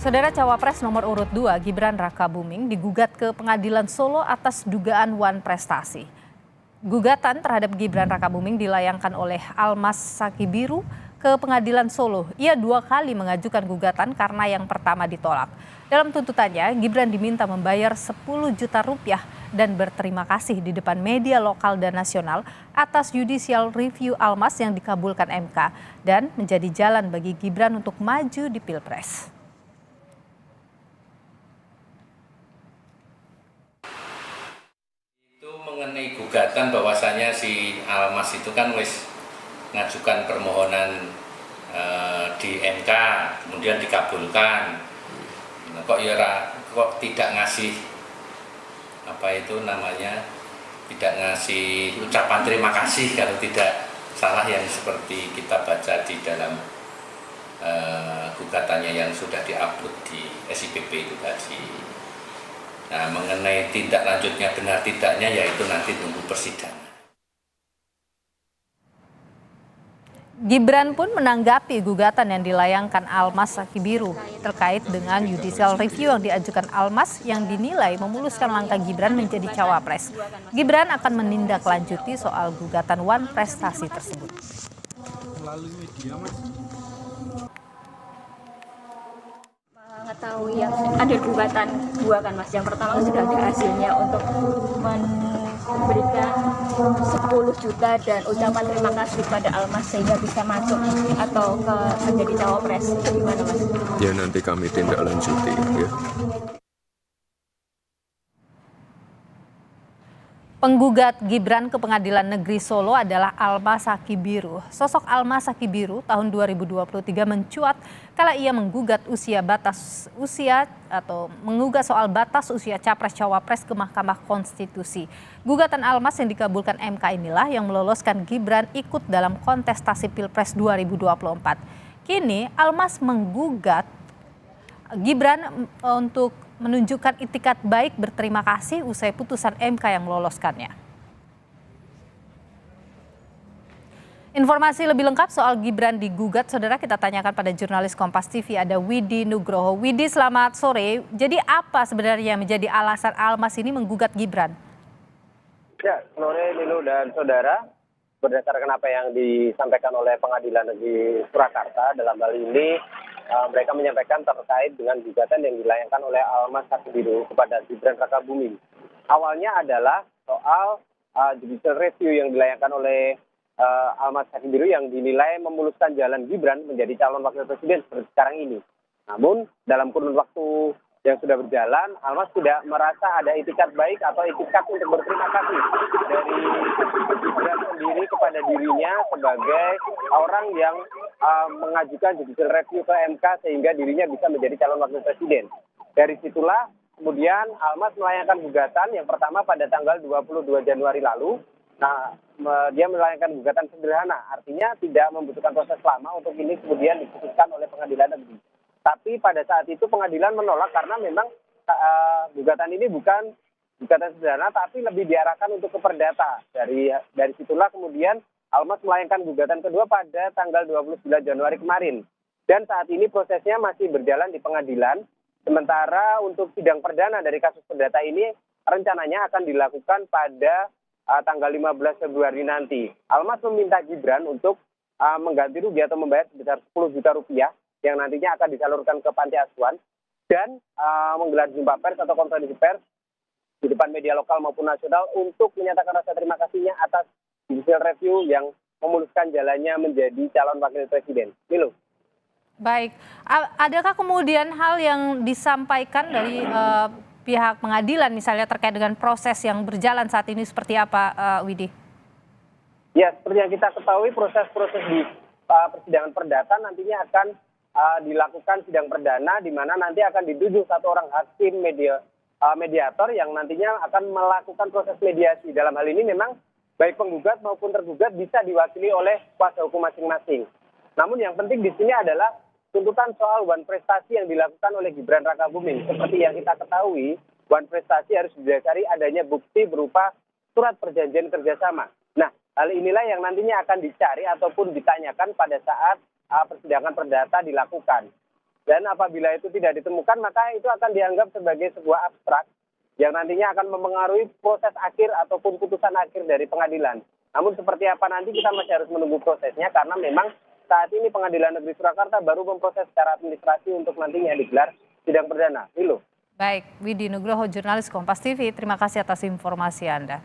Saudara Cawapres nomor urut 2 Gibran Rakabuming digugat ke Pengadilan Solo atas dugaan wan prestasi. Gugatan terhadap Gibran Rakabuming dilayangkan oleh Almas Sakibiru ke Pengadilan Solo. Ia 2 kali mengajukan gugatan karena yang pertama ditolak. Dalam tuntutannya, Gibran diminta membayar 10 juta rupiah dan berterima kasih di depan media lokal dan nasional atas judicial review Almas yang dikabulkan MK dan menjadi jalan bagi Gibran untuk maju di Pilpres. Mengenai gugatan bahwasanya si Almas itu kan wis ngajukan permohonan di MK kemudian dikabulkan. Nah, kok tidak ngasih tidak ngasih ucapan terima kasih kalau tidak salah yang seperti kita baca di dalam gugatannya yang sudah diupload di SIPP itu tadi. Nah, mengenai tindak lanjutnya benar tidaknya yaitu nanti tunggu persidangan. Gibran pun menanggapi gugatan yang dilayangkan Almas Sakibiru terkait dengan judicial review yang diajukan Almas yang dinilai memuluskan langkah Gibran menjadi cawapres. Gibran akan menindaklanjuti soal gugatan wan prestasi tersebut. Mengetahui yang ada gugatan 2 kan Mas, yang pertama sudah ada hasilnya untuk memberikan 10 juta dan ucapan terima kasih pada Almas sehingga bisa masuk atau menjadi cawapres. Itu gimana Mas? Ya nanti kami tindak lanjuti ya. Penggugat Gibran ke Pengadilan Negeri Solo adalah Almas Sakibiru. Sosok Almas Sakibiru tahun 2023 mencuat kala ia menggugat menggugat soal batas usia capres-cawapres ke Mahkamah Konstitusi. Gugatan Almas yang dikabulkan MK inilah yang meloloskan Gibran ikut dalam kontestasi Pilpres 2024. Kini Almas menggugat Gibran untuk menunjukkan itikat baik berterima kasih usai putusan MK yang meloloskannya. Informasi lebih lengkap soal Gibran digugat, saudara, kita tanyakan pada jurnalis Kompas TV, ada Widi Nugroho. Widi, selamat sore. Jadi apa sebenarnya menjadi alasan Almas ini menggugat Gibran? Ya, sore Nilu dan saudara, berdasarkan apa yang disampaikan oleh Pengadilan Negeri Surakarta, dalam hal ini mereka menyampaikan terkait dengan gugatan yang dilayangkan oleh Almas Sakibiru kepada Gibran Rakabuming. Awalnya adalah soal judicial review yang dilayangkan oleh Almas Sakibiru yang dinilai memuluskan jalan Gibran menjadi calon wakil presiden seperti sekarang ini. Namun dalam kurun waktu yang sudah berjalan, Almas tidak merasa ada itikat baik atau itikat untuk berterima kasih dari Gibran sendiri kepada dirinya sebagai orang yang mengajukan judicial review ke MK sehingga dirinya bisa menjadi calon wakil presiden. Dari situlah kemudian Almas melayangkan gugatan yang pertama pada tanggal 22 Januari lalu. Nah, dia melayangkan gugatan sederhana, artinya tidak membutuhkan proses lama untuk ini kemudian diputuskan oleh Pengadilan Negeri. Tapi pada saat itu pengadilan menolak karena memang gugatan ini bukan gugatan sederhana tapi lebih diarahkan untuk ke perdata. Dari situlah kemudian Almas melayangkan gugatan kedua pada tanggal 29 Januari kemarin. Dan saat ini prosesnya masih berjalan di pengadilan. Sementara untuk sidang perdana dari kasus perdata ini rencananya akan dilakukan pada tanggal 15 Februari nanti. Almas meminta Gibran untuk mengganti rugi atau membayar sebesar 10 juta rupiah yang nantinya akan disalurkan ke panti asuhan dan menggelar jumpa pers atau konferensi pers di depan media lokal maupun nasional untuk menyatakan rasa terima kasihnya atas judicial review yang memuluskan jalannya menjadi calon wakil presiden. Milo. Baik, adakah kemudian hal yang disampaikan dari pihak pengadilan misalnya terkait dengan proses yang berjalan saat ini seperti apa, Widi? Ya, seperti yang kita ketahui proses-proses di persidangan perdata nantinya akan dilakukan sidang perdana di mana nanti akan dituju satu orang hakim mediator yang nantinya akan melakukan proses mediasi. Dalam hal ini memang baik penggugat maupun tergugat bisa diwakili oleh kuasa hukum masing-masing. Namun yang penting di sini adalah tuntutan soal wan prestasi yang dilakukan oleh Gibran Rakabuming. Seperti yang kita ketahui, wan prestasi harus didasari adanya bukti berupa surat perjanjian kerjasama. Nah, hal inilah yang nantinya akan dicari ataupun ditanyakan pada saat persidangan perdata dilakukan. Dan apabila itu tidak ditemukan, maka itu akan dianggap sebagai sebuah abstrak yang nantinya akan mempengaruhi proses akhir ataupun putusan akhir dari pengadilan. Namun seperti apa nanti kita masih harus menunggu prosesnya, karena memang saat ini Pengadilan Negeri Surakarta baru memproses secara administrasi untuk nantinya digelar sidang perdana. Hilo. Baik, Widi Nugroho, jurnalis Kompas TV, terima kasih atas informasi Anda.